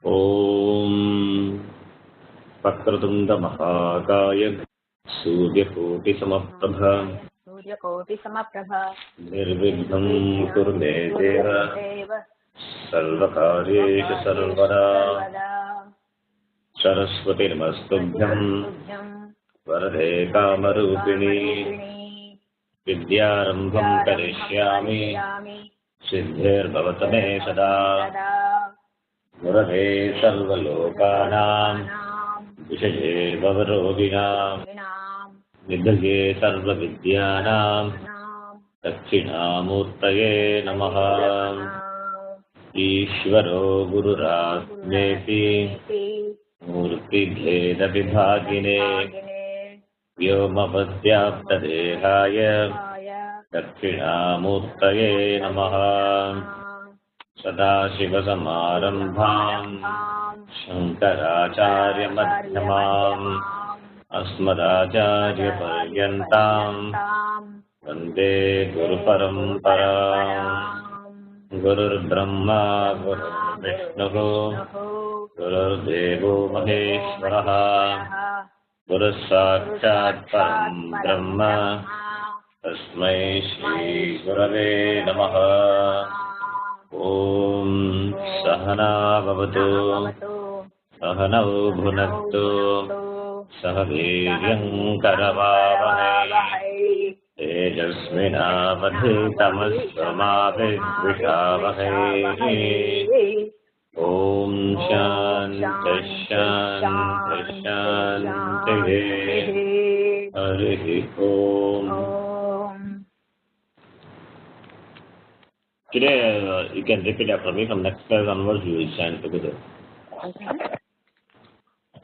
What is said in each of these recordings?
ॐ वक्रतुण्डमहाकाय सूर्यकोटिसमप्रभ निर्विघ्नं कुरु मे देव सर्वकार्येषु सर्वदा सरस्वतीर्मस्तुभ्यं वरदे कामरूपिणी विद्यारम्भं करिष्यामि सिद्धिर्भवतु मे सदा मुरते सर्वलोकानां विषये भवरोगिणां निधये सर्वविद्यानां दक्षिणामूर्तये नमः। ईश्वरो गुरुरात्मेति मूर्तिभेदविभागिने व्योमवद्व्याप्तदेहाय दक्षिणामूर्तये नमः। सदाशिवसमारम्भाम् शङ्कराचार्यमध्यमाम् अस्मदाचार्यपर्यन्ताम् वन्दे गुरुपरम्पराम्। गुरुर्ब्रह्मा गुरुर्विष्णुः गुरुर्देवो महेश्वरः गुरुः साक्षात् परं ब्रह्म तस्मै श्रीगुरवे नमः। ॐ सहना भवतु सहनौ भुनक्तु सह वीर्यं करवावहै तेजस्विनावधीतमस्त्वमाविद्विषावहै। ॐ शान्तिः शान्तिः शान्तिः। हरिः ॐ। Today you can repeat after me. From next class onwards we will chant together.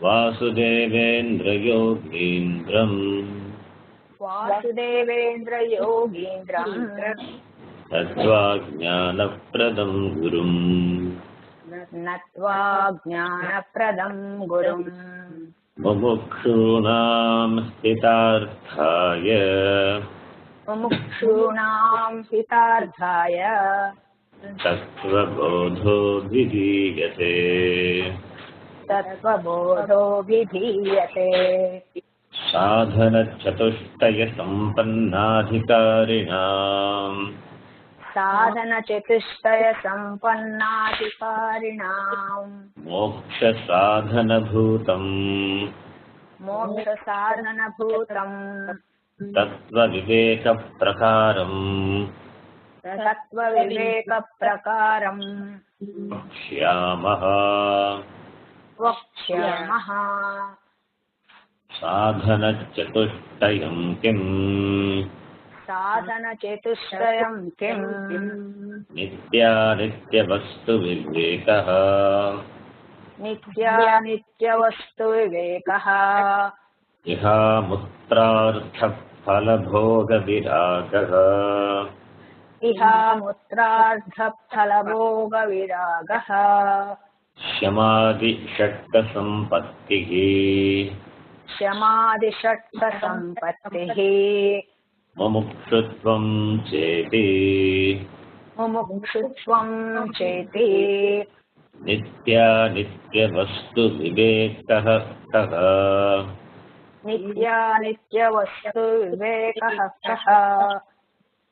Vasudevendra Yogindram Tattvabodha Gurum Mumukshunam Hitarthaya Tattvabodho Vidhiyate Sadhana Chatushthaya Sampannadhikarinam Moksha Sadhana Bhutam Tattva Viveka Prakaram Vakshamaha Sadhana Chatushtayam Kim Nitya Nitya Vastu Vivekaha Iha Mutrartha Phalabhoga Viragaha Shamadhi Shatta Sampattihi Mumukshutvam Cheti Nitya Nitya Vastu Vivekaha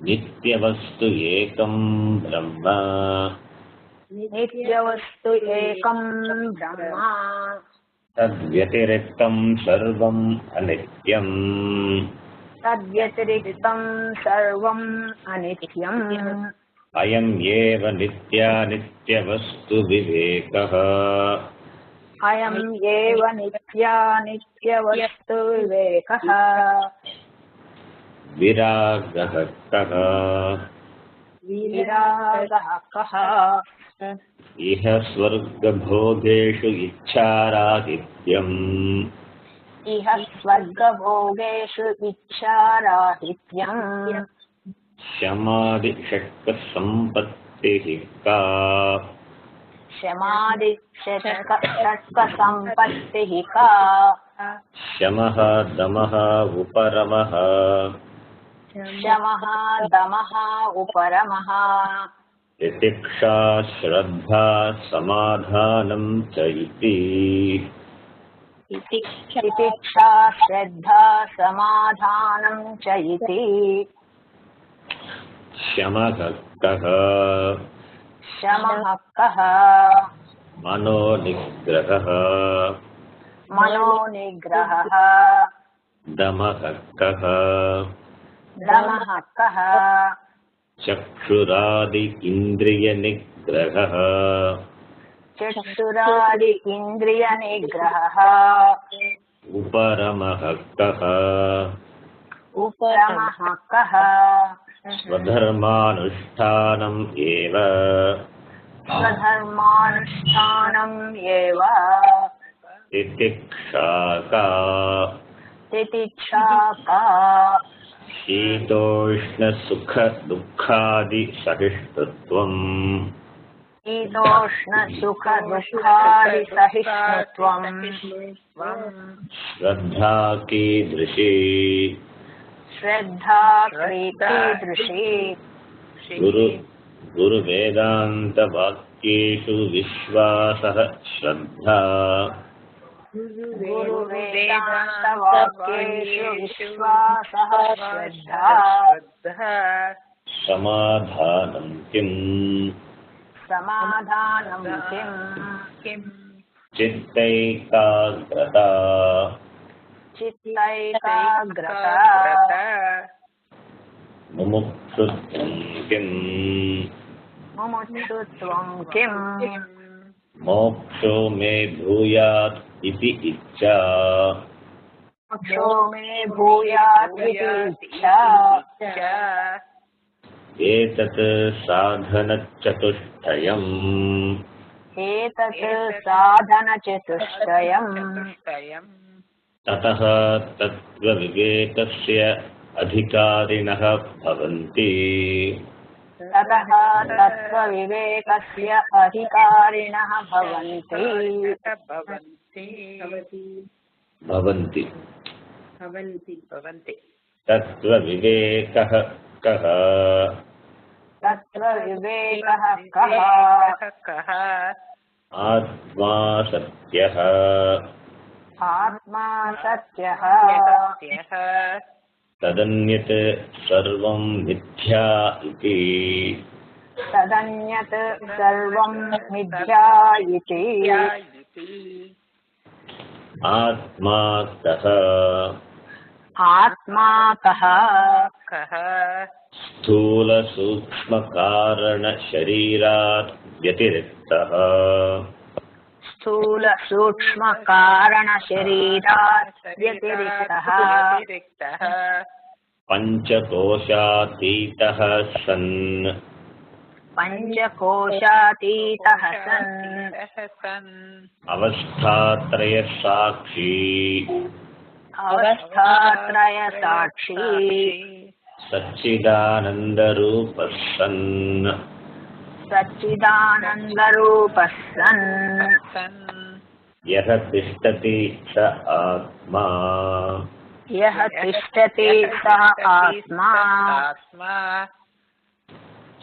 Nitya Vastu Ekam Brahma Tadvyatiriktam Sarvam Anityam Ayam Yeva Nitya Nitya Vastu Vivekaha Viragaha Kaha Iha Swarga Bhogeshu Ichcharahityam Shamadhi Shakka Sampattihi Ka Shamaha Damaha Uparamaha तितिक्षा श्रद्धा समाधानं च इति तितिक्षा श्रद्धा समाधानं च इति शमः कः शमः कः मनोनिग्रहः मनोनिग्रहः दमः कः दमः कः चक्षुरादि इन्द्रियनिग्रहः चक्षुरादि इन्द्रियनिग्रहः उपरमः कः उपरमः कः स्वधर्मानुष्ठानम् एव स्वधर्मानुष्ठानम् एव तितिक्षा का तितिक्षा का शीतोष्णसुखदुःखादिसहिष्णुत्वम् शीतोष्णसुखदुःखादिसहिष्णुत्वम् श्रद्धा कीदृशी श्रद्धा कीदृशी गुरुवेदान्तवाक्येषु विश्वासः श्रद्धा गुरुवेदान्तवाक्येषु विश्वासः श्रद्धा समाधानं किम् समाधानं किम् चित्तैकाग्रता चित्तैकाग्रता मुमुक्षुत्वं किम् मुमुक्षुत्वं किम् मोक्षो मे भूयात् इति इच्छा मोक्षो मे भूयात् इति इच्छा एतत् साधनचतुष्टयम् एतत् साधनचतुष्टयम् ततः तत्त्वविवेकस्य अधिकारिणः भवन्ति ततः तत्त्वविवेकस्य अधिकारिणः भवन्ति तत्त्वविवेकः कः तत्त्वविवेकः कः आत्मा सत्यः आत्मा सत्यः तदन्यत् सर्वं मिथ्या इति तदन्यत् सर्वं मिथ्या इति आत्मा कः आत्मा कः स्थूलसूक्ष्मकारणशरीरात् व्यतिरिक्तः स्थूलसूक्ष्मकारणशरीरात् व्यतिरिक्तः पञ्चकोशातीतः सन् पञ्चकोशातीतः सन् अवस्थात्रयसाक्षी अवस्थात्रयसाक्षी सच्चिदानन्दरूपः सन् सच्चिदानन्दरूपः सन् यः तिष्ठति स आत्मा यः तिष्ठति सः आत्मा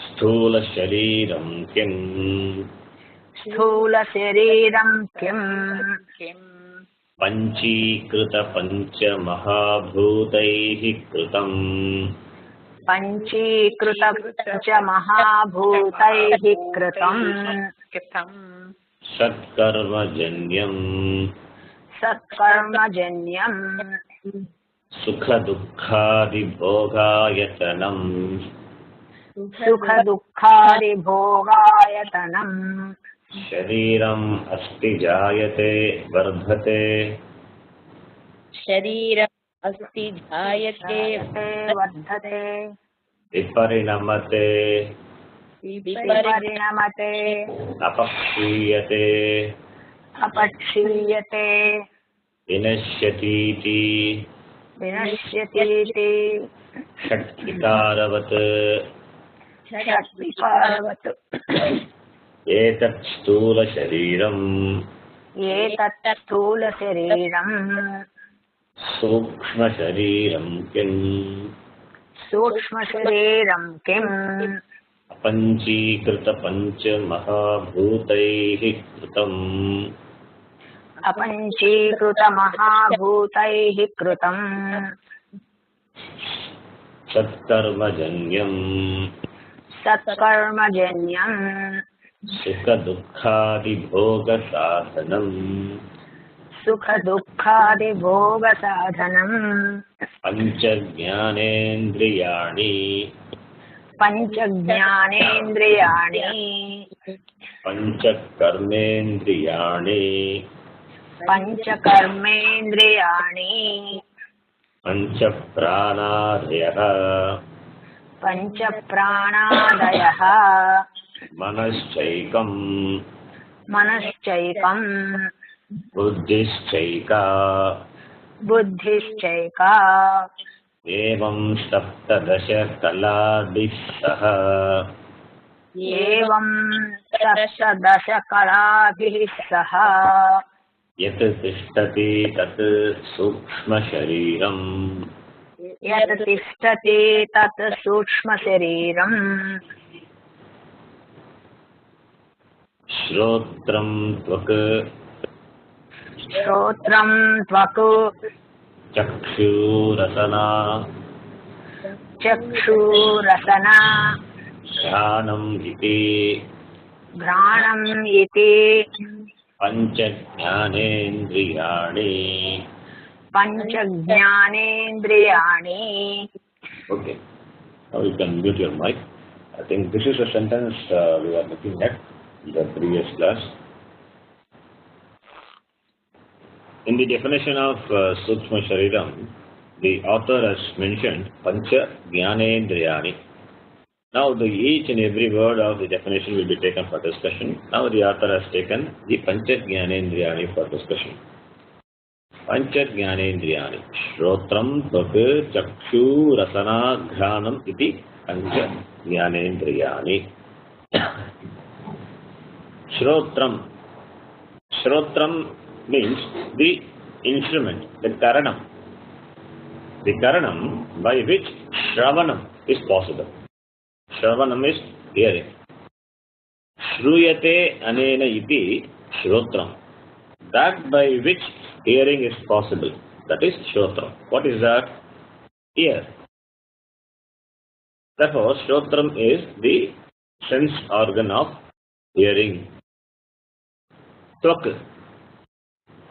स्थूलशरीरं किम् स्थूलशरीरं किम् पञ्चीकृतपञ्चमहाभूतैः कृतम् पञ्चीकृतपञ्चमहाभूतैः कृतम् सत्कर्मजन्यम् सुखदुःखादिभोगायतनम् शरीरम् अस्ति जायते वर्धते वर्धते विपरिणमते अपक्षीयते विनश्यतीति षट्विकारवत् एतत् स्थूलशरीरम् सूक्ष्मशरीरं किम् सूक्ष्मशरीरं किम् अपञ्चीकृत पञ्चमहाभूतैः कृतम् अपञ्चीकृतमहाभूतैः कृतम् सत्कर्मजन्यम् सत्कर्मजन्यम् सुखदुःखादिभोगसाधनम् सुखदुःखादिभोगसाधनम् पञ्चज्ञानेन्द्रियाणि पञ्चज्ञानेन्द्रियाणि पञ्चकर्मेन्द्रियाणि पञ्चकर्मेन्द्रियाणि पञ्चप्राणादयः पञ्चप्राणादयः मनश्चैकम् मनश्चैकम् बुद्धिश्चैका बुद्धिश्चैका एवं सप्तदश कलाभिः सह एवं सप्तदशकलाभिः सह यत् तिष्ठति तत् सूक्ष्मशरीरम् यत् तिष्ठति तत् सूक्ष्मशरीरम् श्रोत्रं त्वक् श्रोत्रं त्वक् चक्षुरसना चक्षुरसना घ्राणम् इति घ्राणम् इति पञ्चज्ञानेन्द्रियाणि. पञ्चज्ञानेन्द्रियाणि. Okay. Now you can mute your mic. I think this is a sentence we were looking at in the previous class. In the definition of Sukshma Shariram, the author has mentioned Pancha Jnanendriyani. Now each and every word of the definition will be taken for discussion. Now the author has taken the Pancha Jnanendriyani for discussion. Pancha Jnanendriyani. Shrotram, Tvak, Chakshu, Rasana, Ghranam iti Pancha Jnanendriyani. Shrotram. Shrotram means the instrument, the karanam. The karanam by which Shravanam is possible. Shravanam is hearing. Shruyate anena iti Shrotram. That by which hearing is possible. That is Shrotram. What is that? Ear. Therefore, Shrotram is the sense organ of hearing. Tvak.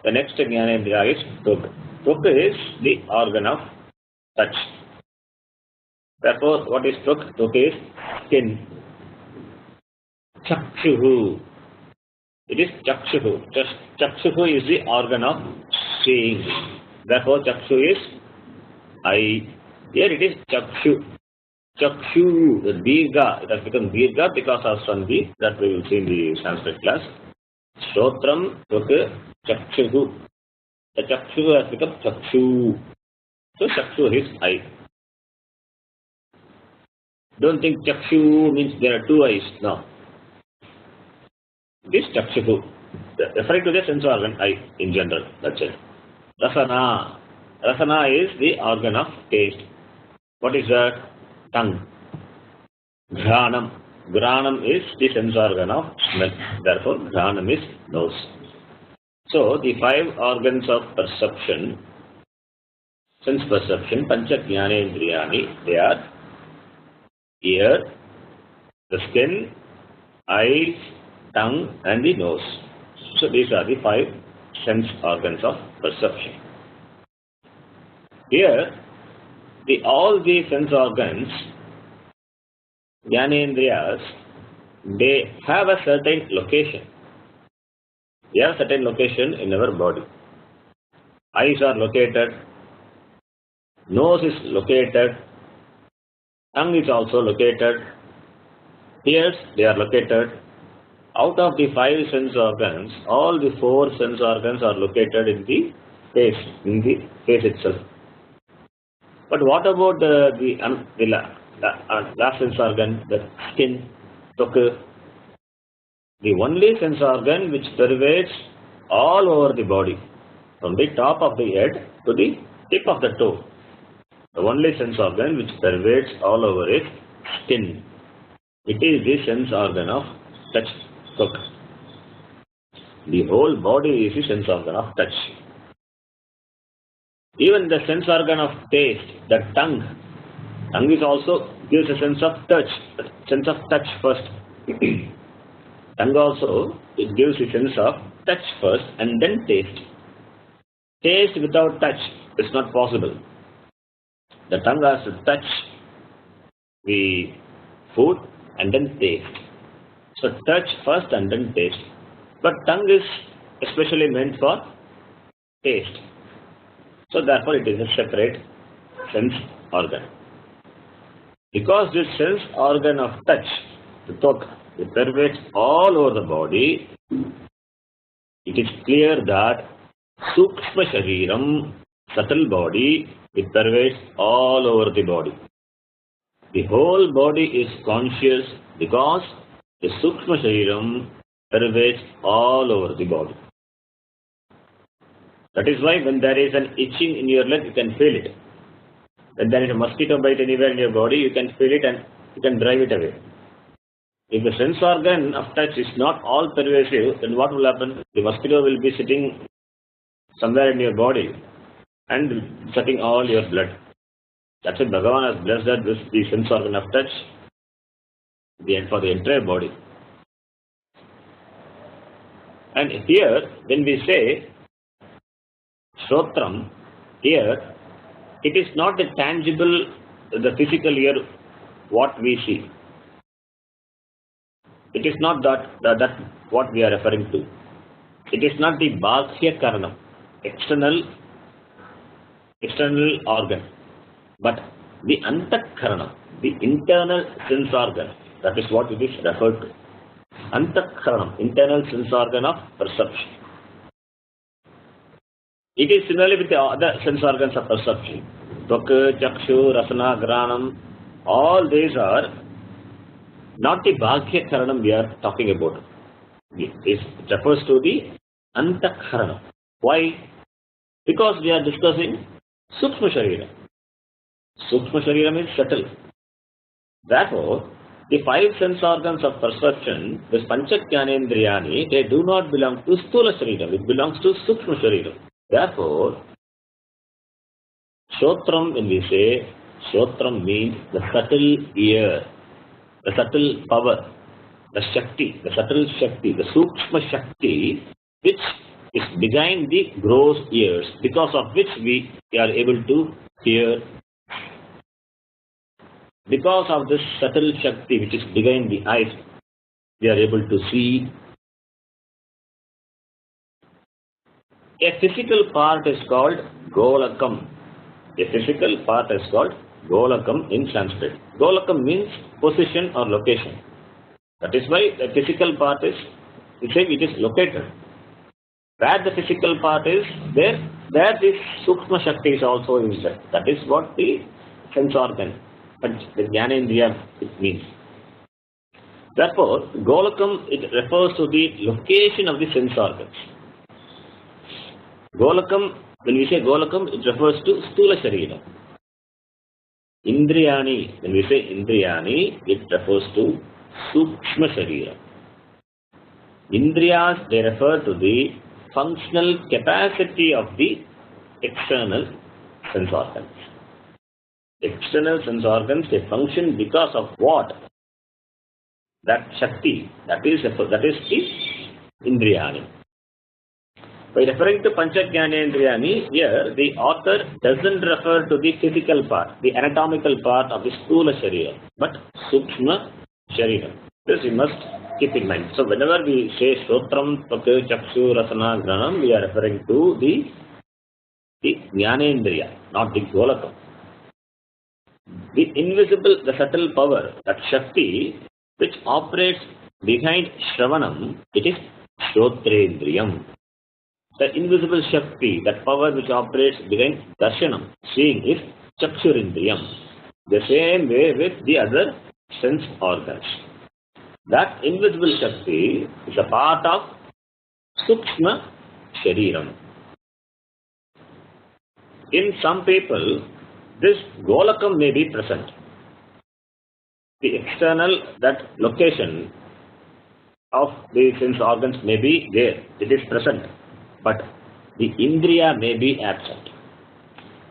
The next Jnanendriya is Tvak. Tvak is the organ of touch. Therefore, what is Tvak? Tvak is skin. Chakshuhu. It is Chakshuhu. Chakshuhu is the organ of seeing. Therefore, Chakshu is eye. Here it is Chakshu. Chakshu, the Dirgha. It has become Dirgha because of Sandhi. That we will see in the Sanskrit class. Shrotram, Tvak, Chakshuhu. The Chakshu has become Chakshu. So Chakshu is eye. Don't think Chakshu means there are two eyes. No. It is Chakshuhu. Referring to the sense organ eye in general. That's it. Rasana. Rasana is the organ of taste. What is that? Tongue. Ghranam. Ghranam is the sense organ of smell. Therefore, Ghranam is nose. So, the five organs of perception, sense perception, Pancha Jnanendriyani, they are ear, the skin, eyes, tongue, and the nose. So, these are the five sense organs of perception. Here, all the sense organs, Jnanendriyas, they have a certain location. They have a certain location in our body. Eyes are located, nose is located, tongue is also located, ears, they are located. Out of the five sense organs, all the four sense organs are located in the face itself. But what about the last sense organ, the skin, tvak? The only sense organ which pervades all over the body, from the top of the head to the tip of the toe. The only sense organ which pervades all over is skin. It is the sense organ of touch. Look, the whole body is the sense organ of touch. Even the sense organ of taste, the tongue is also gives a sense of touch first. Tongue also, it gives a sense of touch first and then taste. Taste without touch is not possible. The tongue has to touch the food and then taste. So touch first and then taste. But tongue is especially meant for taste. So therefore it is a separate sense organ. Because this sense organ of touch, the toka, it pervades all over the body, it is clear that Sukshma Shariram, subtle body, it pervades all over the body. The whole body is conscious because the Sukshma Shariram pervades all over the body. That is why when there is an itching in your leg, you can feel it. When there is a mosquito bite anywhere in your body, you can feel it and you can drive it away. If the sense organ of touch is not all pervasive, then what will happen? The mosquito will be sitting somewhere in your body and sucking all your blood. That's why Bhagavan has blessed that this the sense organ of touch for the entire body. And here, when we say Shrotram, here, it is not the tangible, the physical ear, what we see. It is not that what we are referring to. It is not the Bhagya Karanam, external organ, but the Antak-karanam, the internal sense organ. That is what it is referred to. Antak-karanam, internal sense organ of perception. It is similarly with the other sense organs of perception. Tvaka, Chakshu, Rasana, Granam, all these are not the Bhagya Karanam we are talking about. It refers to the Antak-karanam. Why? Because we are discussing Sukshma Shariram. Sukshma Shariram is subtle. Therefore, the five sense organs of perception, this Panchajnanendriyani, they do not belong to Sthula Shariram. It belongs to Sukshma Shariram. Therefore, Shotram, when we say, Shotram means the subtle ear, the subtle power, the Shakti, the subtle Shakti, the Sukshma Shakti, which is behind the gross ears, because of which we are able to hear. Because of this subtle Shakti which is behind the eyes, we are able to see. A physical part is called Golakam. A physical part is called Golakam in Sanskrit. Golakam means position or location. That is why the physical part is, we say it is located. Where the physical part is, there this Sukshma Shakti is also inside. That is what the sense organ, but the Jnanendriya it means. Therefore, Golakam, it refers to the location of the sense organs. Golakam, when we say Golakam, it refers to Sthula Sharira. Indriyani, when we say Indriyani, it refers to Sukshma Sharira. Indriyas, they refer to the functional capacity of the external sense organs. External sense organs, they function because of what? That Shakti, that is the Indriyani. By referring to Panchajnanendriyani, here the author doesn't refer to the physical part, the anatomical part of the Sthula Sharira, but Sukshma Sharira. This you must keep in mind. So whenever we say Shrotram, Tvaka, Chakshu, Rasana, Granam, we are referring to the Jnanendriya, not the Golakam. The invisible, the subtle power, that Shakti, which operates behind Shravanam, it is Shrotrendriyam. The invisible Shakti, that power which operates behind Darshanam, seeing, is Chakshurindriyam. The same way with the other sense organs. That invisible Shakti is a part of Sukshma Shariram. In some people, this Golakam may be present. the external, that location of the sense organs may be there, it is present, but the Indriya may be absent.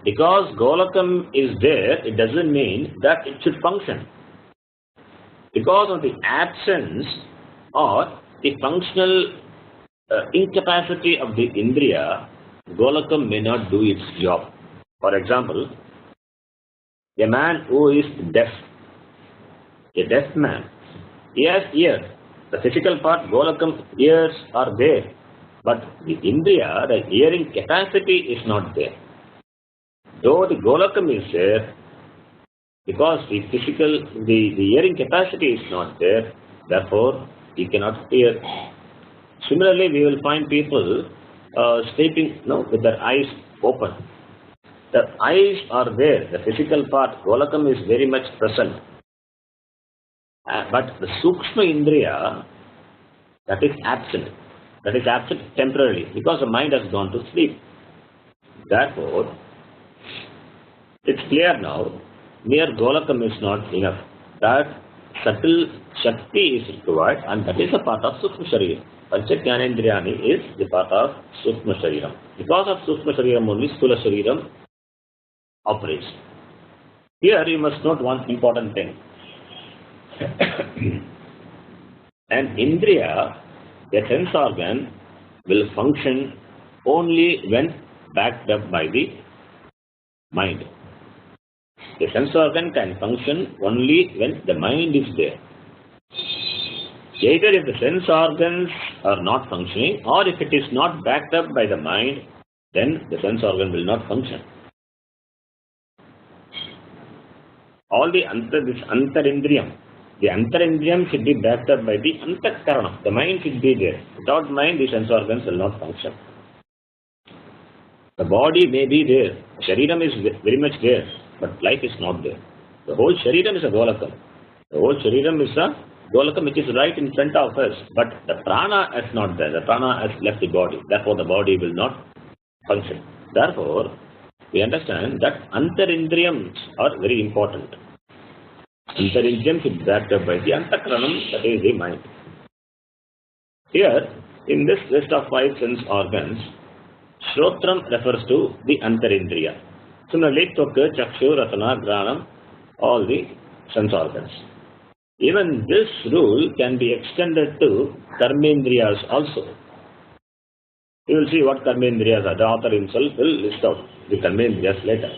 Because Golakam is there, it doesn't mean that it should function. Because of the absence or the functional incapacity of the Indriya, Golakam may not do its job. For example, a man who is deaf, a deaf man, he has ears. The physical part, Golakam, ears are there. But the Indriya, the hearing capacity is not there. Though the Golakam is there, because the physical, the hearing capacity is not there, therefore he cannot hear. Similarly, we will find people sleeping with their eyes open. The eyes are there, the physical part, Golakam is very much present. But the Sukshma Indriya, that is absent. That is absent temporarily because the mind has gone to sleep. Therefore, it's clear now, mere Golakam is not enough. That subtle Shakti is required, and that is a part of Sukshma Shariram. Panchajnanendriyani is the part of Sukshma Shariram. Because of Sukshma Shariram only, Sthula Shariram operates. Here you must note one important thing. An Indriya, a sense organ, will function only when backed up by the mind. A sense organ can function only when the mind is there. Either if the sense organs are not functioning, or if it is not backed up by the mind, then the sense organ will not function. All this antarindriyam, the antarindriyam should be backed up by the antakarana. The mind should be there. Without mind, the sense organs will not function. The body may be there. Shariram is very much there, but life is not there. The whole Shariram is a Golakam. The whole Shariram is a Golakam which is right in front of us, but the prana is not there. The prana has left the body. Therefore, the body will not function. Therefore, we understand that antarindriyams are very important. Antarindriyam is backed up by the antakaranam, that is the mind. Here, in this list of 5 sense organs, Shrotram refers to the antarindriya. Similarly, Tvaka, Chakshu, Rasana, Granam, all the sense organs. Even this rule can be extended to Karmendriyas also. You will see what Karmendriyas are. The author himself will list out the Karmendriyas later.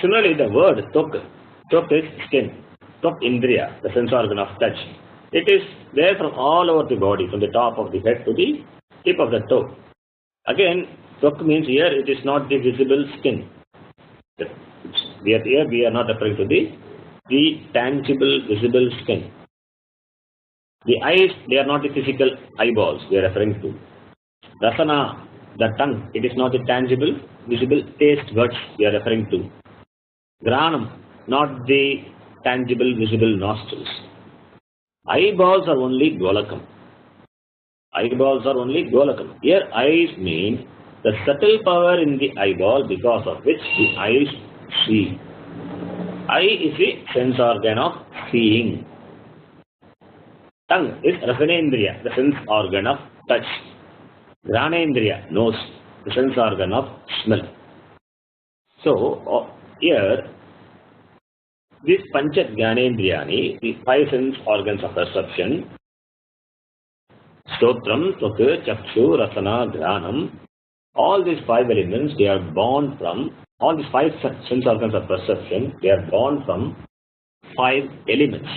Similarly, the word Tvak is skin, Tvak Indriya, the sense organ of touch. It is there from all over the body, from the top of the head to the tip of the toe. Again, Tvak means here it is not the visible skin. Here we are not referring to the tangible, visible skin. The eyes, they are not the physical eyeballs we are referring to. Rasana, the tongue, it is not the tangible, visible taste buds we are referring to. Granam, not the tangible, visible nostrils. Eyeballs are only Golakam. Eyeballs are only Golakam. Here eyes mean the subtle power in the eyeball because of which the eyes see. Eye is the sense organ of seeing. Tongue is Rasanendriya, the sense organ of touch. Granendriya, nose, the sense organ of smell. So, here, these Panchajnanendriyani, the 5 sense organs of perception, Stotram, Tvaka, Chakshu, Rasana, Granam, all these 5 elements, they are born from, all these 5 sense organs of perception, they are born from 5 elements.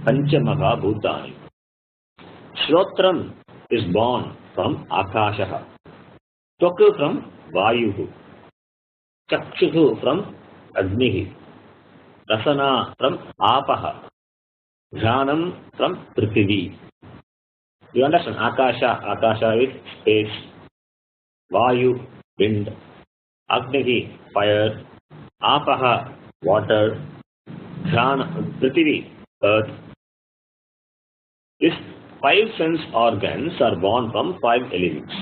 Panchamaha Bhutani. Shrotram is born from Akashaha. Tvaka from Vayuhu. Chakshuhu from Agnihi. Rasana from Apaha. Jnanam from Prithvi. You understand? Akasha is space. Vayu, wind. Agnihi, fire. Apaha, water. Jnana, Prithvi, earth. These 5 sense organs are born from 5 elements.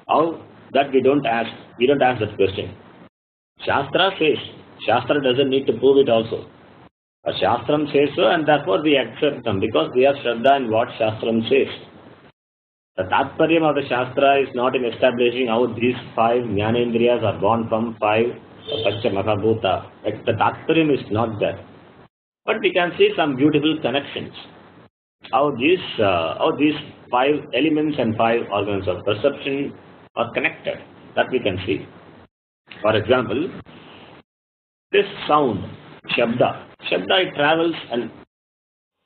How that we don't ask that question. Shastra says Shastra doesn't need to prove it also. A Shastram says so, and therefore we accept them because we have Shraddha in what Shastram says. The Tattvabodha of the Shastra is not in establishing how these 5 Jnanendriyas are born from 5 Pancha Mahabhuta. The Tattvabodha is not that. But we can see some beautiful connections. How these 5 elements and 5 organs of perception are connected. That we can see. For example, this sound, Shabda. Shabda, it travels and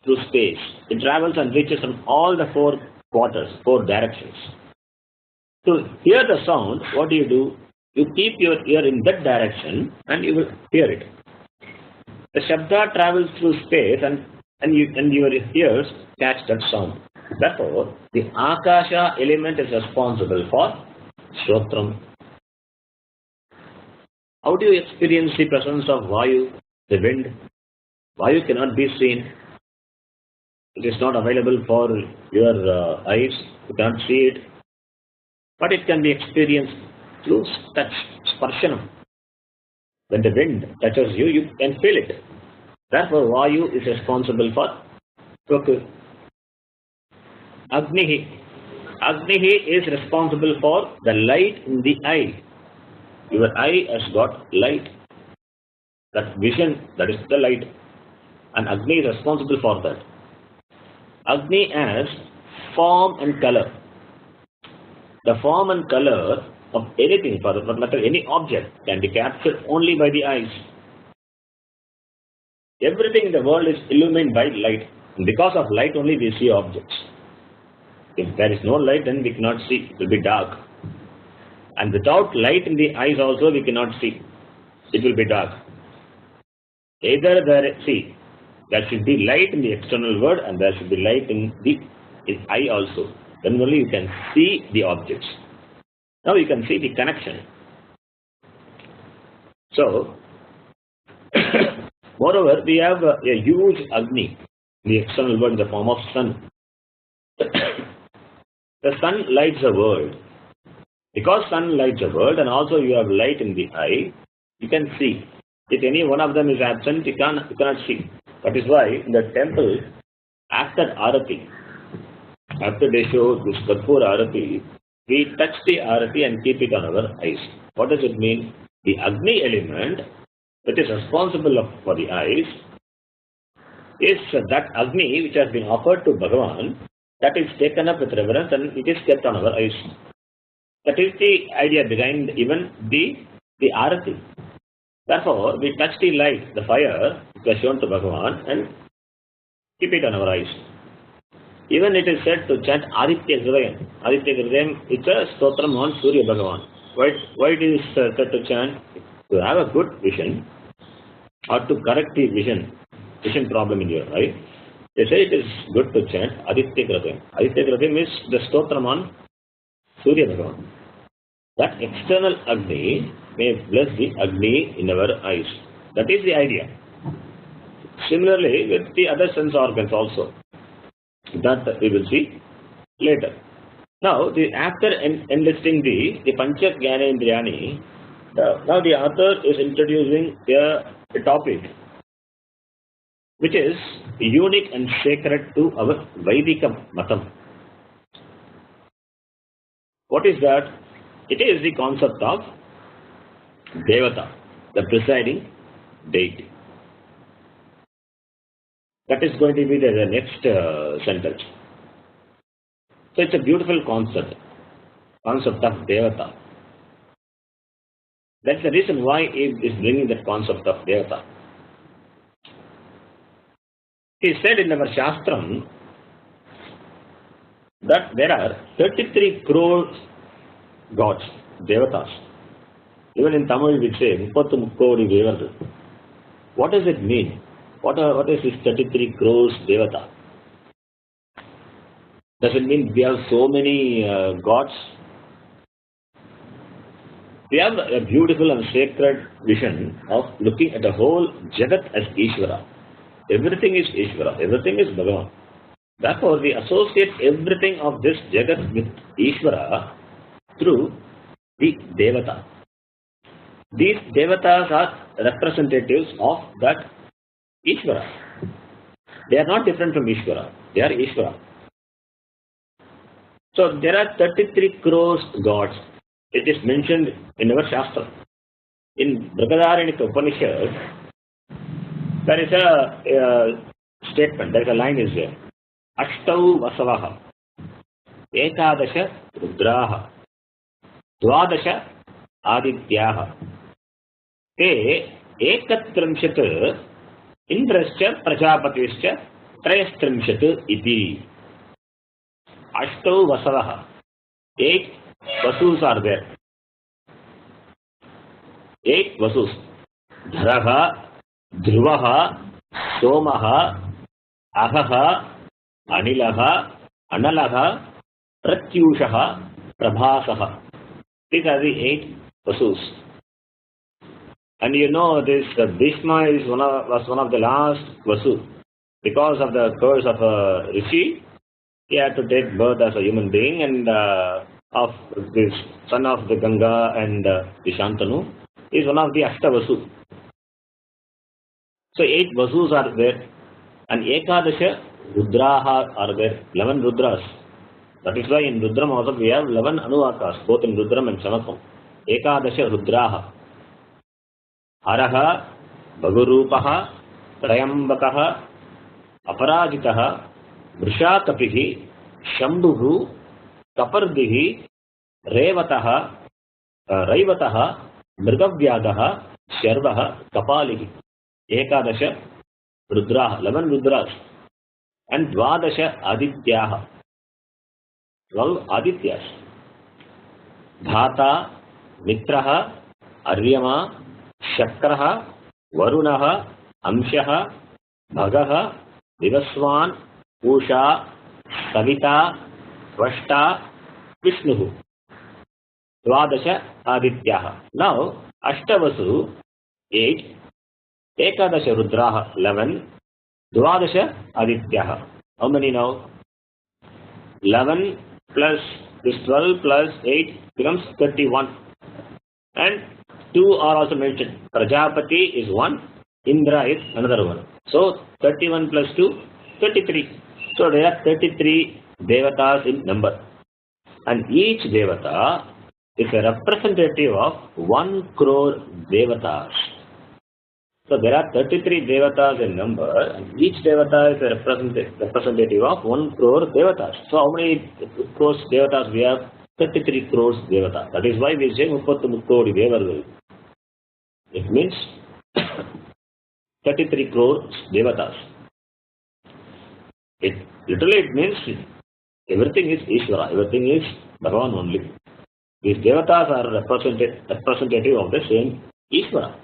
through space. It travels and reaches from all the 4 quarters, 4 directions. To hear the sound, what do? You keep your ear in that direction and you will hear it. The Shabda travels through space and your ears catch that sound. Therefore, the Akasha element is responsible for Shrotram. How do you experience the presence of Vayu, the wind? Vayu cannot be seen. It is not available for your eyes. You cannot see it. But it can be experienced through touch, sparshanam. When the wind touches you, you can feel it. Therefore, Vayu is responsible for Tvaku. Agnihi. Agnihi is responsible for the light in the eye. Your eye has got light. That vision, that is the light. And Agni is responsible for that. Agni has form and color. The form and color of anything, for that matter, any object, can be captured only by the eyes. Everything in the world is illumined by light. And because of light only we see objects. If there is no light, then we cannot see. It will be dark. And without light in the eyes also we cannot see. It will be dark. Either there should be light in the external world and there should be light in the eye also. Then only you can see the objects. Now you can see the connection. So, moreover, we have a huge Agni in the external world in the form of sun. The sun lights the world. Because sun lights the world and also you have light in the eye, you can see. If any one of them is absent, you cannot see. That is why in the temple, after Arati, after they show this Karpura Arati, we touch the Arati and keep it on our eyes. What does it mean? The Agni element, which is responsible for the eyes, is that Agni which has been offered to Bhagavan, that is taken up with reverence and it is kept on our eyes. That is the idea behind even the Arati. Therefore, we touch the light, the fire, which was shown to Bhagavan, and keep it on our eyes. Even it is said to chant Aditya Hridayam. Aditya Hridayam is a stotram on Surya Bhagavan. Why it is said to chant? To have a good vision or to correct the vision problem in your eye. They say it is good to chant Aditya Hridayam. Aditya Hridayam is the stotram on Surya Bhagavan. That external Agni may bless the Agni in our eyes. That is the idea. Similarly, with the other sense organs also. That we will see later. Now, after enlisting the Pancha Jnanendriyani, now the author is introducing a topic which is unique and sacred to our Vaidika Matam. What is that? It is the concept of Devata, the presiding deity. That is going to be the next sentence. So it's a beautiful concept of Devata. That's the reason why he is bringing that concept of Devata. He said in our Shastram that there are 33 crore gods, Devatas. Even in Tamil we say, 33 kodi Devatas. What does it mean? What is this 33 crores Devata? Does it mean we have so many gods? We have a beautiful and sacred vision of looking at the whole Jagat as Ishvara. Everything is Ishvara. Everything is Bhagavan. Therefore, we associate everything of this Jagat with Ishvara through the Devata. These Devatas are representatives of that Ishvara. They are not different from Ishvara. They are Ishvara. So there are 33 crores gods. It is mentioned in our Shastra. In Brihadaranyaka Upanishad, there is a statement, there is a line is there. Ashtau Vasavaha, Ekadasha Rudraha, Dvadasha Adityaha, Te Ekatrimshat Indrascha Prajapatischa Trayastrimshat Iti. Ashtau Vasavaha. 8 Vasus are there. 8 Vasus. Dharaha, Dhruvaha, Somaha, Ahaha, Anilaha, Analaha, Pratyushaha, Prabhasaha. These are the 8 Vasus. And you know this Bhishma was one of the last Vasu. Because of the curse of a Rishi, he had to take birth as a human being, and of this son of the Ganga and the Shantanu is one of the Ashtavasu. So 8 Vasus are there, and Ekadasha Rudraha are there, 11 Rudras. That is why in Rudram also we have 11 Anuvakas, both in Rudram and Samakam. Ekadasha Rudraha. Haraha, Bhagurupaha, Trayambakaha, Aparajitaha, Vrishakapihi, Shambhuhu, Kapardihi, Revataha, Raivataha, Mrigavyadaha, Sharvaha, Kapalihi. Ekadasha Rudraha, 11 Rudras. And Dvadasha Adityaha, 12 Adityas. Dhata, Mitraha, Aryama, Shakraha, Varunaha, Amshaha, Bhagaha, Divaswan, Usha, Savita, Tvashta, Vishnuhu. Dvadasha Adityaha. Now, Ashtavasu, 8, Ekadasha Rudraha, 11, Dvadasha Adityaha. How many now? 11 plus this 12 plus 8 becomes 31. And 2 are also mentioned. Prajapati is 1, Indra is another one. So 31 plus 2, 33. So there are 33 devatas in number. And each devata is a representative of 1 crore devatas. So there are 33 devatas in number, and each devata is a representative of 1 crore devatas. So how many crores devatas we have? 33 crores devatas. That is why we say Muppattu Mukkodi Devargal. It means 33 crores devatas. It means everything is Ishvara, everything is Bhagavan only. These devatas are representative of the same Ishvara.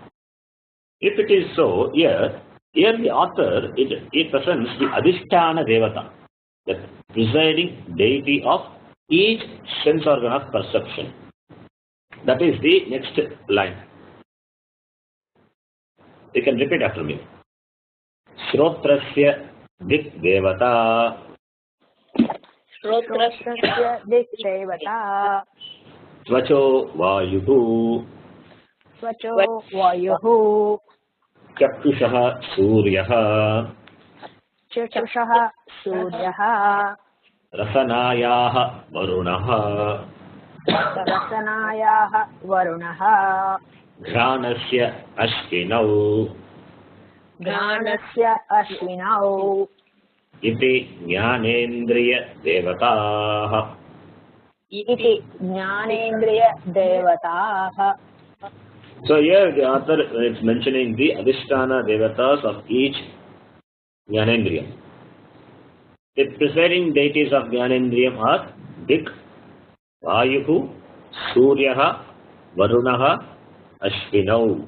If it is so, here the author, it presents the Adhisthana Devata, the presiding deity of each sense organ of perception. That is the next line. You can repeat after me. Shrotrasya Dik Devata. Shrotrasya Dik Devata. Tvacho Vayuhu. Tvacho Vayuhu. Chakshushaha Suryaha. Chakshushaha Suryaha. Rasanayaha Varunaha. Rasanayaha Varunaha. Ghanasya Ashvinau. Ghanasya Ashvinau. Iti Jnanendriya Devataha. Iti Jnanendriya Devataha. So here the author is mentioning the Adhisthana Devatas of each Jnanendriya. The presiding deities of Jnanendriyam are Dik, Vayuhu, Suryaha, Varunaha, Ashvinau.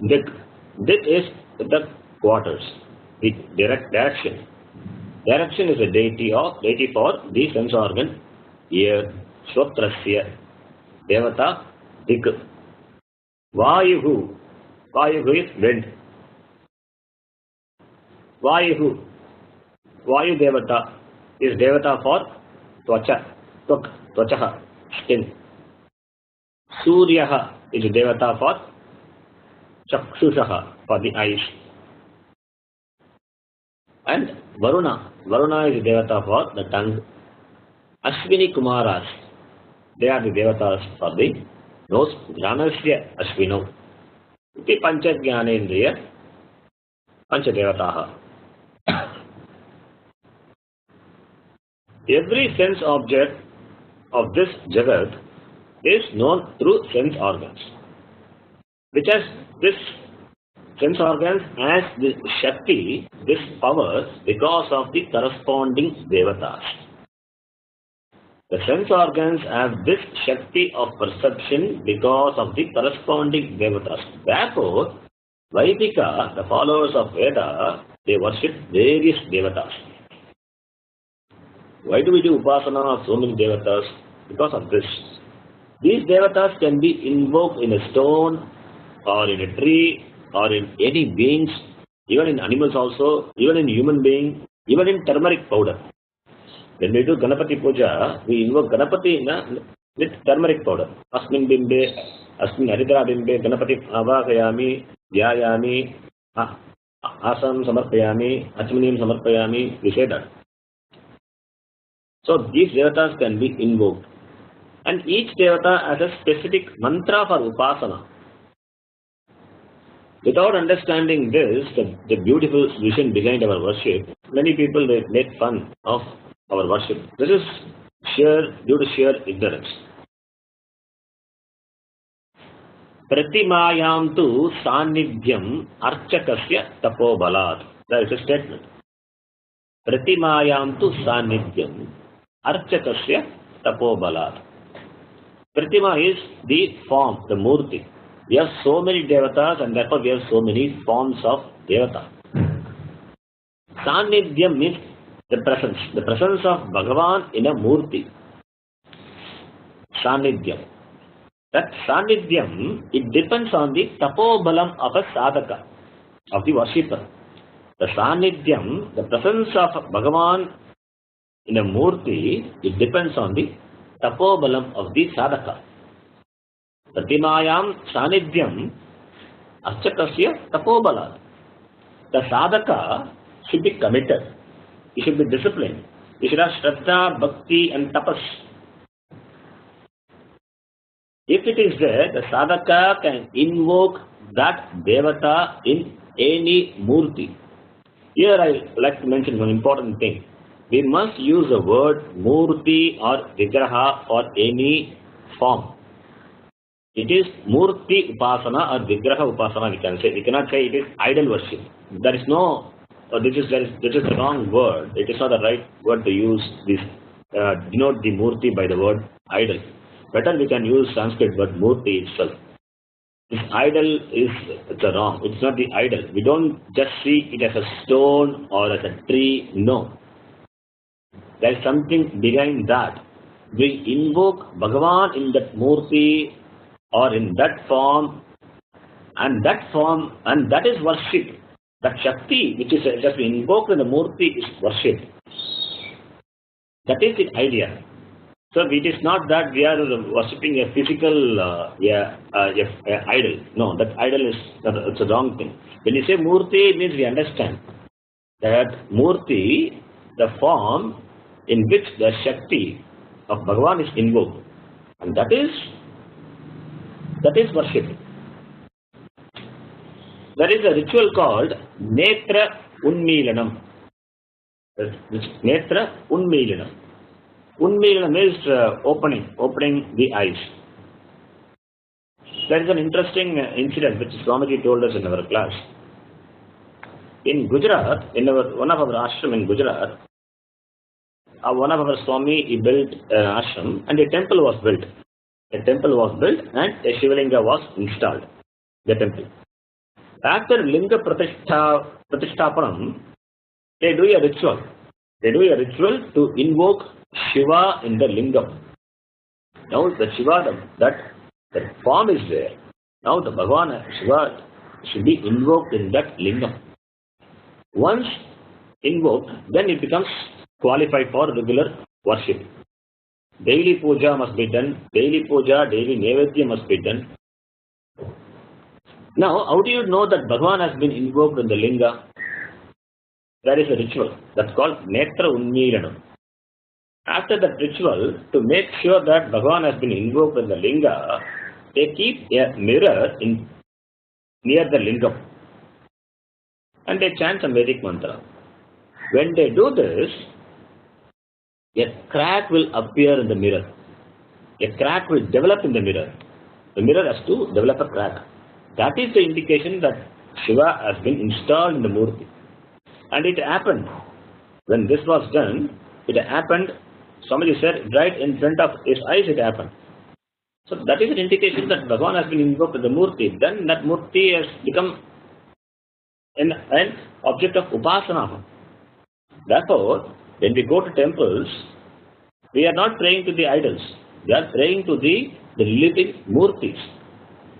Dik is the quarters, the direct direction. Direction is a deity for the sense organ, ear, Shrotrasya, Devata, Dik. Vayuhu is wind. Vayu Devata is Devata for Tvachaha, skin. Suryaha is Devata for Chakshushaha for the eyes. And Varuna. Varuna is the devata for the tongue. Ashwini Kumaras. They are the devatas for the nose. Jnanasya Ashvino. Iti Pancha Jnanendriya Pancha Devataha. Every sense object of this Jagat is known through sense organs, which has this sense organs as the Shakti, this power, because of the corresponding Devatas. The sense organs have this Shakti of perception because of the corresponding Devatas. Therefore, Vaidika, the followers of Veda, they worship various Devatas. Why do we do Upasana of so many Devatas? Because of this. These Devatas can be invoked in a stone, or in a tree, or in any beings, even in animals also, even in human being, even in turmeric powder. When we do Ganapati Puja, we invoke Ganapati with turmeric powder. Asmin bimbe, asmin haridra bimbe, Ganapati avakayami, dhyayami, asam samarpayami, achmanim samarpayami, we say that. So these devatas can be invoked. And each devata has a specific mantra for upasana. Without understanding this, the beautiful vision behind our worship, many people they make fun of our worship. This is due to sheer ignorance. Pratimayam tu sannidhyam archakasya tapobalat. That is a statement. Pratimayam tu sannidhyam archakasya tapobalat. Pratima is the form, the murti. We have so many devatas and therefore we have so many forms of devata. Sannidhyam means the presence of Bhagavan in a murti. Sannidhyam. That Sannidhyam, it depends on the tapobalam of a sadhaka, of the worshipper. The Sannidhyam, the presence of Bhagavan in a murti, it depends on the tapobalam of the sadhaka. Pratimayam Sannidhyam Archakasya tapobalat. The sadhaka should be committed. He should be disciplined. He should have shraddha, bhakti and tapas. If it is there, the sadhaka can invoke that devata in any murti. Here I like to mention one important thing. We must use the word murti or vigraha for any form. It is murti upasana or vigraha upasana we can say. We cannot say it is idol worship. There is no, this is the wrong word. It is not the right word to use this, denote the murti by the word idol. Better we can use Sanskrit word murti itself. This idol is wrong. It's not the idol. We don't just see it as a stone or as a tree. No. There is something behind that. We invoke Bhagavan in that murti or in that form, and that is worship. That Shakti which is just invoked in the murti is worship. That is the idea. So it is not that we are worshipping a physical idol. No, that idol it's a wrong thing. When you say murti, it means we understand that murti, the form in which the Shakti of Bhagavan is invoked, and that is worship. There is a ritual called Netra Unmilanam. This Netra Unmilanam. Unmilanam is opening the eyes. There is an interesting incident which Swamiji told us in our class. In Gujarat, one of our ashram in Gujarat, one of our Swami, he built an ashram and a temple was built. A temple was built and a Shivalinga was installed. The temple. After Linga Pratishtapanam, they do a ritual. They do a ritual to invoke Shiva in the lingam. Now the Shiva, that form is there. Now the Bhagavan Shiva should be invoked in that lingam. Once invoked, then it becomes qualified for regular worship. Daily puja must be done. Daily puja, daily nevedya must be done. Now, how do you know that Bhagavan has been invoked in the linga? There is a ritual that's called Netra Unmilanam. After that ritual, to make sure that Bhagavan has been invoked in the linga, they keep a mirror near the lingam and they chant some Vedic mantra. When they do this, a crack will appear in the mirror. A crack will develop in the mirror. The mirror has to develop a crack. That is the indication that Shiva has been installed in the Murti. And it happened. When this was done, it happened, somebody said, right in front of his eyes it happened. So that is an indication that Bhagavan has been invoked in the Murti. Then that Murti has become an object of Upasana. Therefore, when we go to temples, we are not praying to the idols. We are praying to the living Murtis.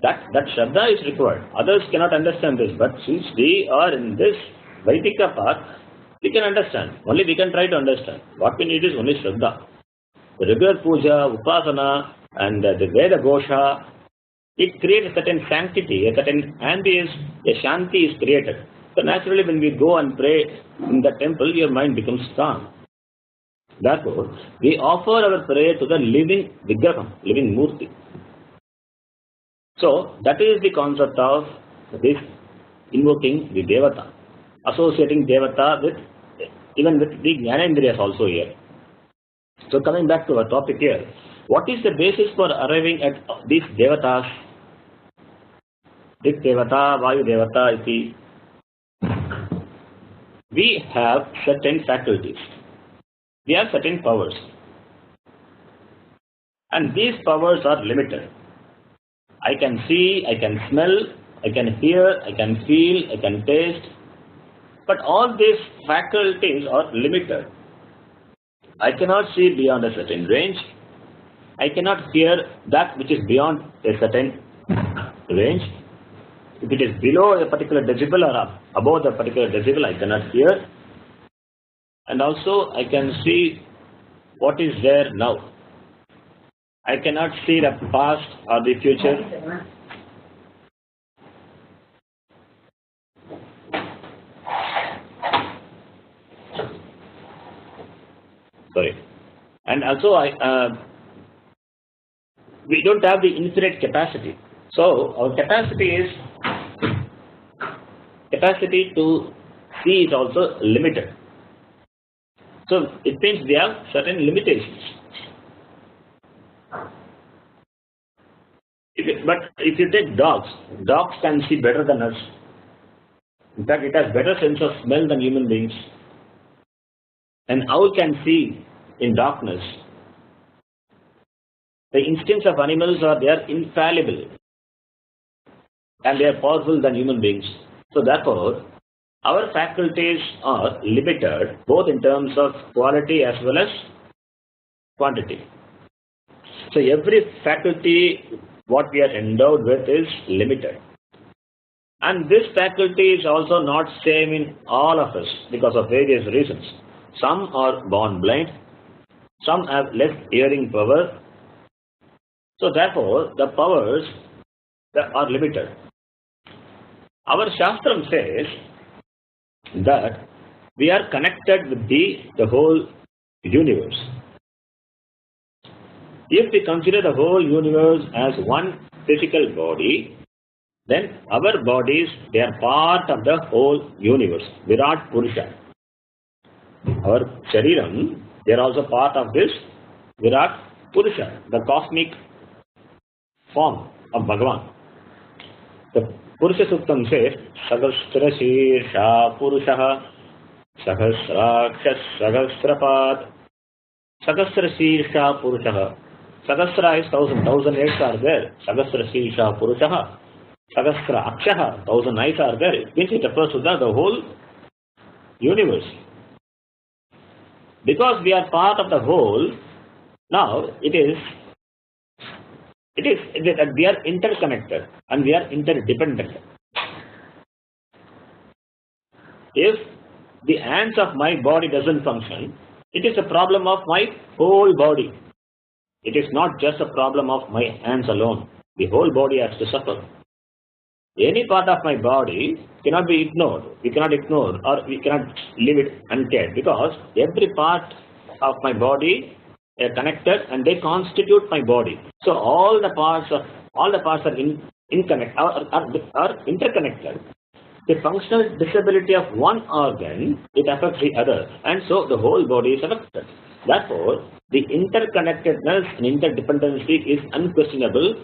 That Shraddha is required. Others cannot understand this, but since we are in this Vaidika path, we can understand. Only we can try to understand. What we need is only Shraddha. The regular puja, upasana, and the Veda Gosha, it creates a certain sanctity, a certain ambience, a shanti is created. So naturally when we go and pray in the temple, your mind becomes calm. Therefore, we offer our prayer to the living Vigraham, living Murti. So that is the concept of this invoking the Devata, associating Devata with even with the Jnanendriyas also here. So coming back to our topic here, what is the basis for arriving at these Devatas? Dik Devata, Vayu Devata, iti. We have certain faculties. We have certain powers. And these powers are limited. I can see, I can smell, I can hear, I can feel, I can taste. But all these faculties are limited. I cannot see beyond a certain range. I cannot hear that which is beyond a certain range. If it is below a particular decibel or above a particular decibel, I cannot hear. And also I can see what is there now. I cannot see the past or the future. Sorry. And also we don't have the infinite capacity. So our capacity to see is also limited. So it means we have certain limitations. But if you take dogs can see better than us. In fact, it has better sense of smell than human beings. An owl can see in darkness. The instincts of animals they are infallible and they are powerful than human beings. So therefore, our faculties are limited both in terms of quality as well as quantity. So every faculty what we are endowed with is limited. And this faculty is also not same in all of us because of various reasons. Some are born blind, some have less hearing power. So therefore, the powers are limited. Our Shastram says that we are connected with the whole universe. If we consider the whole universe as one physical body, then our bodies, they are part of the whole universe, Virat Purusha. Our Shariram, they are also part of this Virat Purusha, the cosmic form of Bhagavan. The Purusha Suktam says, Sagastra Shirsha Purushaha, Sahasrakshas Sahasrapad, Sagastra Shirsha Purushaha. Sagasra is 1,000 heads are there. Sagastra Shirsha Purushaha. Sagasra Akshaha, 1,000 eyes are there. It means it refers to the whole universe. Because we are part of the whole, now we are interconnected and we are interdependent. If the hands of my body doesn't function, it is a problem of my whole body. It is not just a problem of my hands alone. The whole body has to suffer. any part of my body cannot be ignored. We cannot ignore or we cannot leave it uncared because every part of my body are connected and they constitute my body. So all the parts are interconnected. The functional disability of one organ, it affects the other, and so the whole body is affected. Therefore, the interconnectedness and interdependency is unquestionable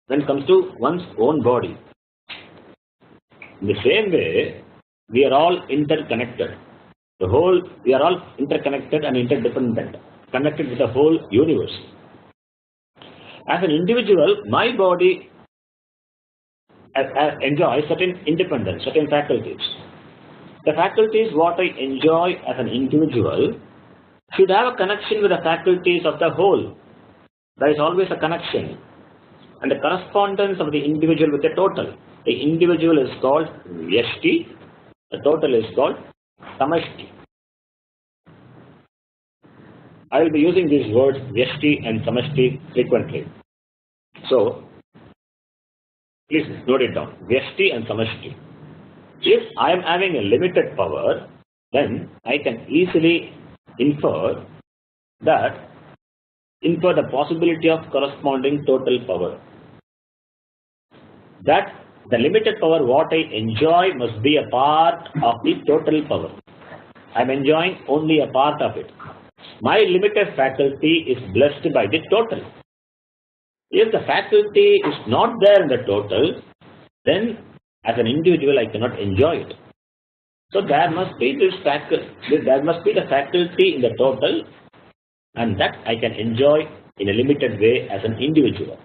when it comes to one's own body. In the same way, we are all interconnected. We are all interconnected and interdependent, connected with the whole universe. As an individual, my body enjoys certain independence, certain faculties. The faculties what I enjoy as an individual should have a connection with the faculties of the whole. There is always a connection. And the correspondence of the individual with the total. The individual is called Vyashti, the total is called Samashti. I will be using these words Vyashti and Samashti frequently. So, please note it down. Vyashti and Samashti. If I am having a limited power, then I can easily infer the possibility of corresponding total power. That the limited power what I enjoy must be a part of the total power. I am enjoying only a part of it. My limited faculty is blessed by the total. If the faculty is not there in the total, then as an individual I cannot enjoy it. So there must be the faculty in the total, and that I can enjoy in a limited way as an individual.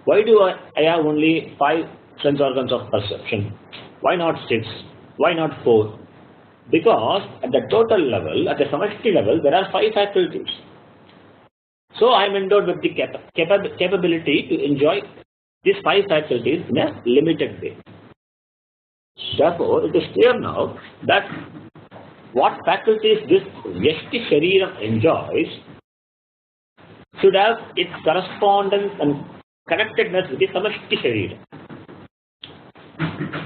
Why do I have only 5 sense organs of perception? Why not 6? Why not 4? Because at the total level, at the samashti level, there are 5 faculties. So I am endowed with the capability to enjoy these 5 faculties in a limited way. Therefore, it is clear now that what faculties this Vyashti Shariram enjoys should have its correspondence and connectedness with the Samashti Shariram.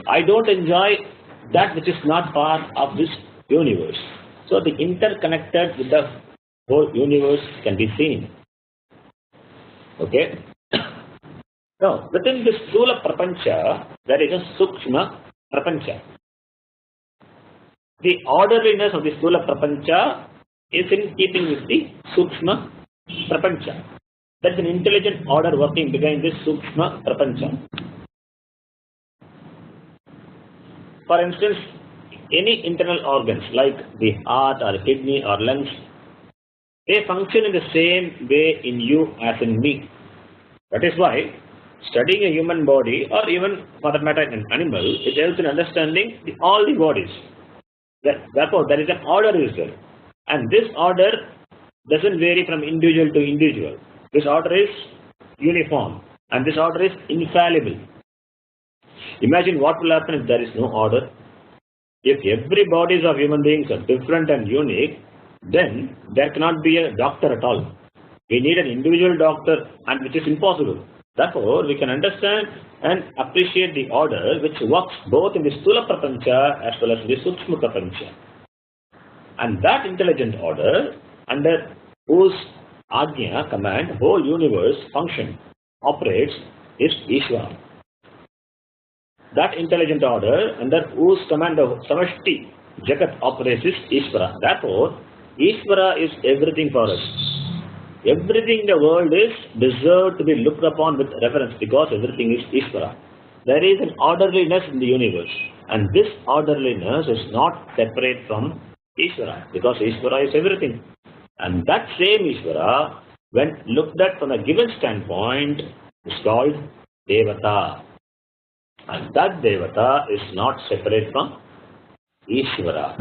I don't enjoy that which is not part of this universe. So the interconnected with the whole universe can be seen. Okay? Now, within this Sthula Prapancha, there is a Sukshma Prapancha. The orderliness of the Sthula Prapancha is in keeping with the Sukshma Prapancha. That's an intelligent order working behind this Sukshma Prapancha. For instance, any internal organs like the heart or kidney or lungs, they function in the same way in you as in me. That is why studying a human body, or even for that matter an animal, it helps in understanding all the bodies. Therefore, there is an order is there. And this order doesn't vary from individual to individual. This order is uniform and this order is infallible. Imagine what will happen if there is no order. If every bodies of human beings are different and unique, then there cannot be a doctor at all. We need an individual doctor, and which is impossible. Therefore, we can understand and appreciate the order which works both in the Sthula Prapancha as well as in the Sukshma Prapancha. And that intelligent order, under whose Ajna, command, whole universe function, operates, is Ishvara. That intelligent order, under whose command of Samashti, Jagat operates, is Ishvara. Therefore, Ishvara is everything for us. Everything in the world is deserved to be looked upon with reverence because everything is Ishvara. There is an orderliness in the universe, and this orderliness is not separate from Ishvara because Ishvara is everything. And that same Ishvara, when looked at from a given standpoint, is called Devata. And that Devata is not separate from Ishvara.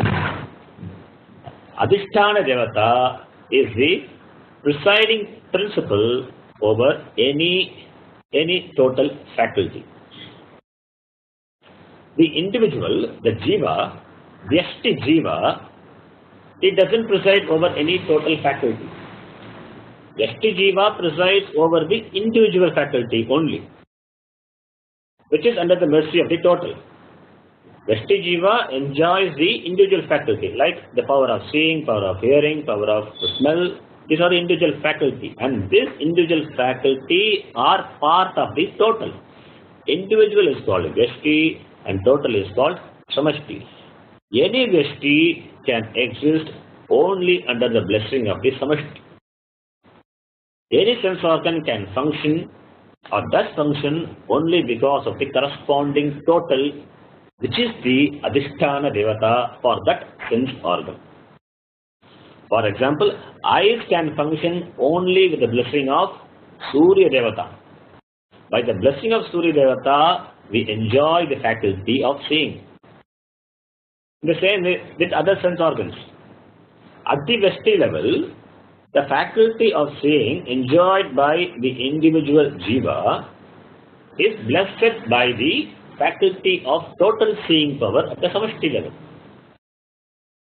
Adhisthana Devata is the presiding principle over any total faculty. The individual, the Jiva, Vyashti Jiva, it doesn't preside over any total faculty. Vyashti Jiva presides over the individual faculty only. which is under the mercy of the total. Vesti Jiva enjoys the individual faculty, like the power of seeing, power of hearing, power of smell. These are the individual faculty, and this individual faculty are part of the total. Individual is called Vesti and total is called Samashti. Any Vesti can exist only under the blessing of the Samashti. Any sense organ can function or does function only because of the corresponding total, which is the Adhisthana Devata for that sense organ. For example, eyes can function only with the blessing of Surya Devata. By the blessing of Surya Devata, we enjoy the faculty of seeing. The same way with other sense organs. At the Vesti level, the faculty of seeing enjoyed by the individual Jiva is blessed by the faculty of total seeing power at the Samashti level.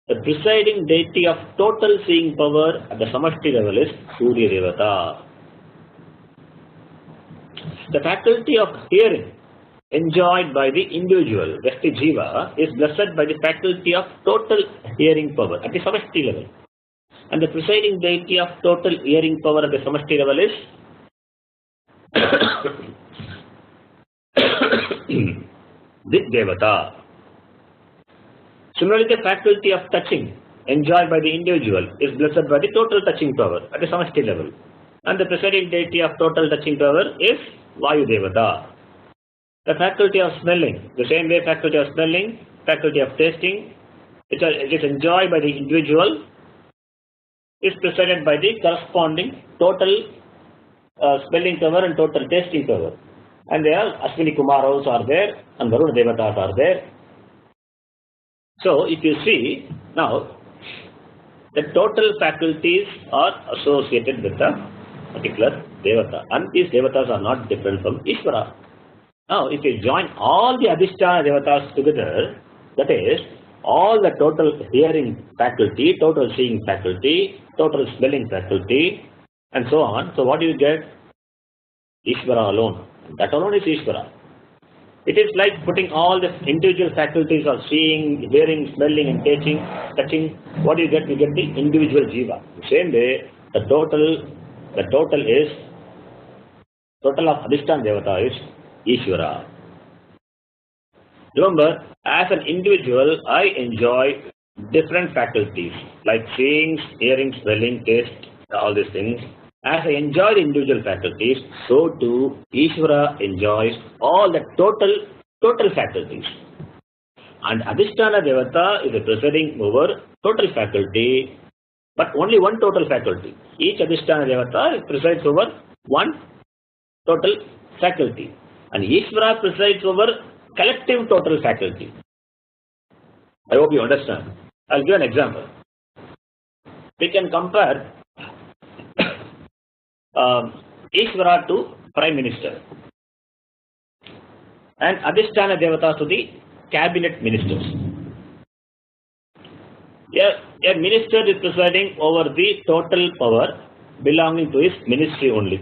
The presiding deity of total seeing power at the Samashti level is Surya Devata. The faculty of hearing enjoyed by the individual Vesti Jiva is blessed by the faculty of total hearing power at the Samashti level. And the presiding deity of total hearing power at the Samashti level is Dit Devata. Similarly, the faculty of touching enjoyed by the individual is blessed by the total touching power at the Samashti level. And the presiding deity of total touching power is Vayu Devata. The faculty of smelling, the same way faculty of smelling, faculty of tasting, which is enjoyed by the individual, is presided by the corresponding total smelling power and total tasting power. And there are Ashwini Kumaros are there and Varuna Devatas are there. So if you see now, the total faculties are associated with a particular Devata, and these Devatas are not different from Ishvara. Now if you join all the Adhisthana Devatas together, that is, all the total hearing faculty, total seeing faculty, total smelling faculty, and so on. So what do you get? Ishvara alone. That alone is Ishvara. It is like putting all the individual faculties of seeing, hearing, smelling, and touching. What do you get? You get the individual Jiva. The same way, the total of Adhisthana Devata is Ishvara. Remember, as an individual, I enjoy different faculties like seeing, hearing, smelling, taste, all these things. As I enjoy the individual faculties, so too Ishvara enjoys all the total faculties. And Adhisthana Devata is presiding over total faculty, but only one total faculty. Each Adhisthana Devata presides over one total faculty. And Ishvara presides over collective total faculty. I hope you understand. I'll give an example. We can compare Ishvara to Prime Minister and Adhisthana Devata to the Cabinet Ministers. A minister is presiding over the total power belonging to his ministry only.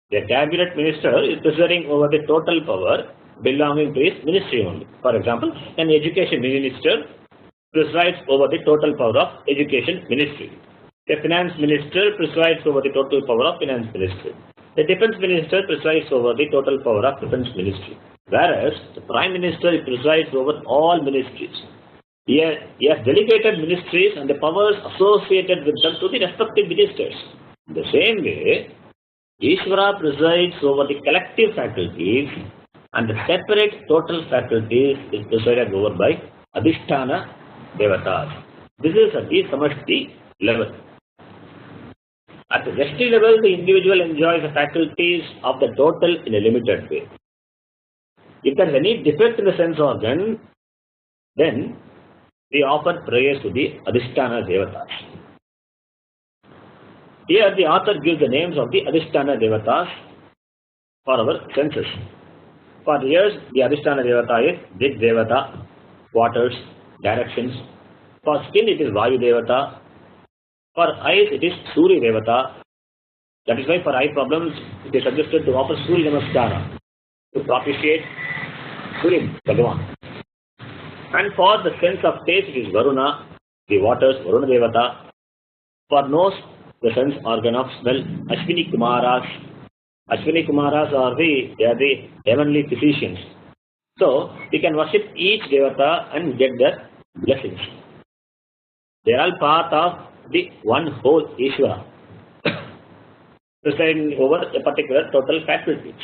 The Cabinet Minister is presiding over the total power belonging to his ministry only. For example, an Education Minister presides over the total power of Education Ministry. The Finance Minister presides over the total power of Finance Ministry. The Defense Minister presides over the total power of Defense Ministry. Whereas the Prime Minister presides over all ministries. He has delegated ministries and the powers associated with them to the respective ministers. In the same way, Ishvara presides over the collective faculties and the separate total faculties is presided over by Adhisthana Devatas. This is at the Samashti level. At the Vesti level, the individual enjoys the faculties of the total in a limited way. If there is any defect in the sense organ, then we offer prayers to the Adhisthana Devatas. Here the author gives the names of the Adhisthana Devatas for our senses. For ears, the Adhisthana Devata is Dit Devata, waters, directions. For skin, it is Vayu Devata. For eyes, it is Surya Devata. That is why for eye problems, it is suggested to offer Surya Namaskara. to propitiate Surya Bhagavan. And for the sense of taste, it is Varuna, the waters, Varuna Devata. For nose, the sense organ of smell, Ashwini Kumaras. Ashwini Kumaras are they are the heavenly physicians. So we can worship each Devata and get their blessings. They are all part of the one whole Ishvara, presiding over a particular total faculty.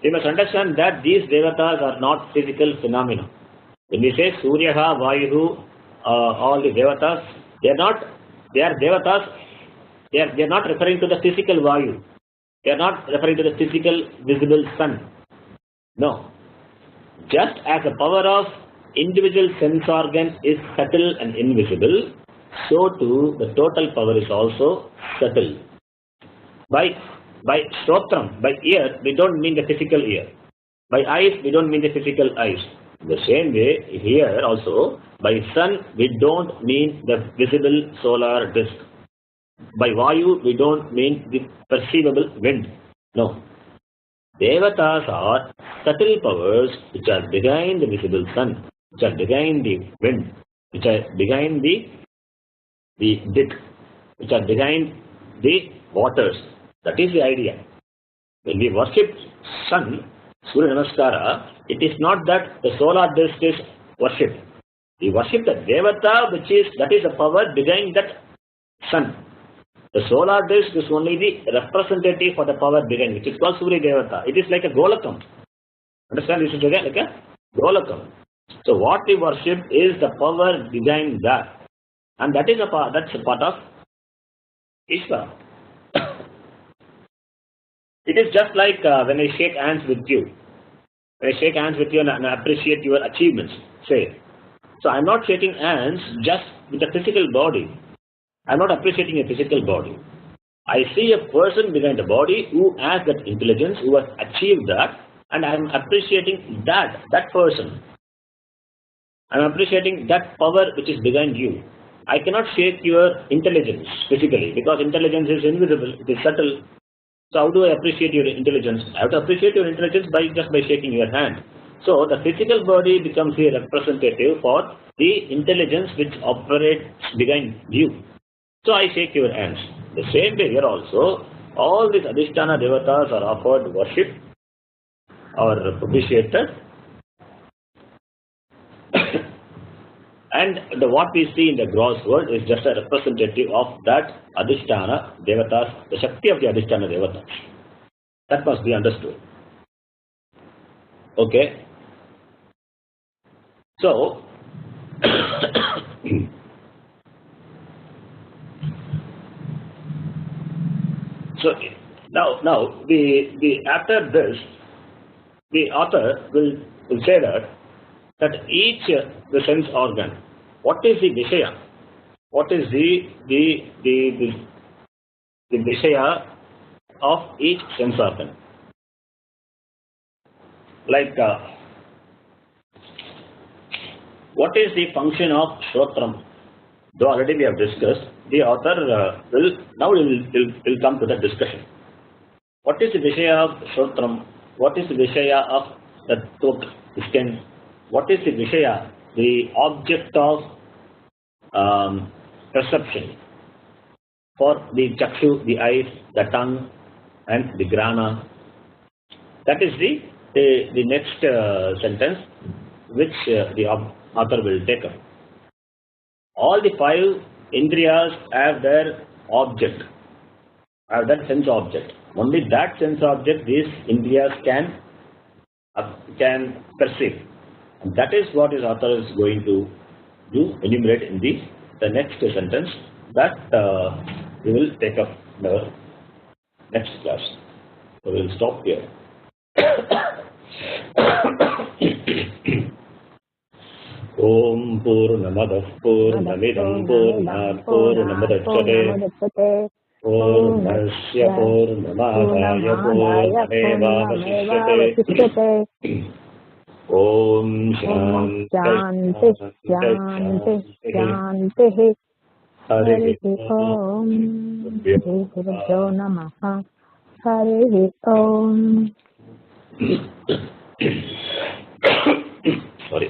We must understand that these Devatas are not physical phenomena. When we say Suryaha, Vayuhu, all the Devatas, they are Devatas, they are not referring to the physical Vayu. They are not referring to the physical visible sun. No. Just as the power of individual sense organ is subtle and invisible, so too the total power is also subtle. By Shrotram, by ear, we don't mean the physical ear. By eyes, we don't mean the physical eyes. In the same way, here also, by sun, we don't mean the visible solar disk. By Vayu, we don't mean the perceivable wind. No. Devatas are subtle powers which are behind the visible sun, which are behind the wind, which are behind the disk, which are behind the waters. That is the idea. When we worship sun, Surya Namaskara, it is not that the solar disk is worshipped. We worship the Devata, that is the power behind that sun. The solar disk is only the representative for the power behind, which is called Surya Devata. It is like a Golakam. Understand this is again like a Golakam. So what we worship is the power behind that. And that's a part of Ishvara. It is just like when I shake hands with you. When I shake hands with you and I appreciate your achievements, say. So I'm not shaking hands just with the physical body. I'm not appreciating a physical body. I see a person behind the body who has that intelligence, who has achieved that, and I'm appreciating that person. I'm appreciating that power which is behind you. I cannot shake your intelligence physically because intelligence is invisible, it is subtle. So how do I appreciate your intelligence? I have to appreciate your intelligence just by shaking your hand. So the physical body becomes a representative for the intelligence which operates behind you. So I shake your hands. The same way here also, all these Adhisthana Devatas are offered worship or propitiated. And what we see in the gross world is just a representative of that Adhisthana Devatas, the Shakti of the Adhisthana Devatas. That must be understood. Okay. So, now after this, the author will say that each the sense organ, what is the Vishaya? What is the Vishaya of each sense organ? Like what is the function of Shrotram? Though already we have discussed, the author will come to the discussion. What is the Vishaya of Shrotram? What is the Vishaya of the throat, the skin? What is the Vishaya, the object of perception for the Chakshu, the eyes, the tongue, and the Grana? That is the next sentence which the author will take up. All the five Indriyas have their object, have that sense object. Only that sense object these Indriyas can perceive. And that is what his author is going to enumerate in the next sentence that we will take up in our next class. So we will stop here. Om Purnamadah Purnamidam Purnat Purnamudachyate Purnasya Purnamadaya Purnamevavasishyate Om Shanti Shanti Hari Om Shri Gurubhyo Namaha Hari Om Sorry.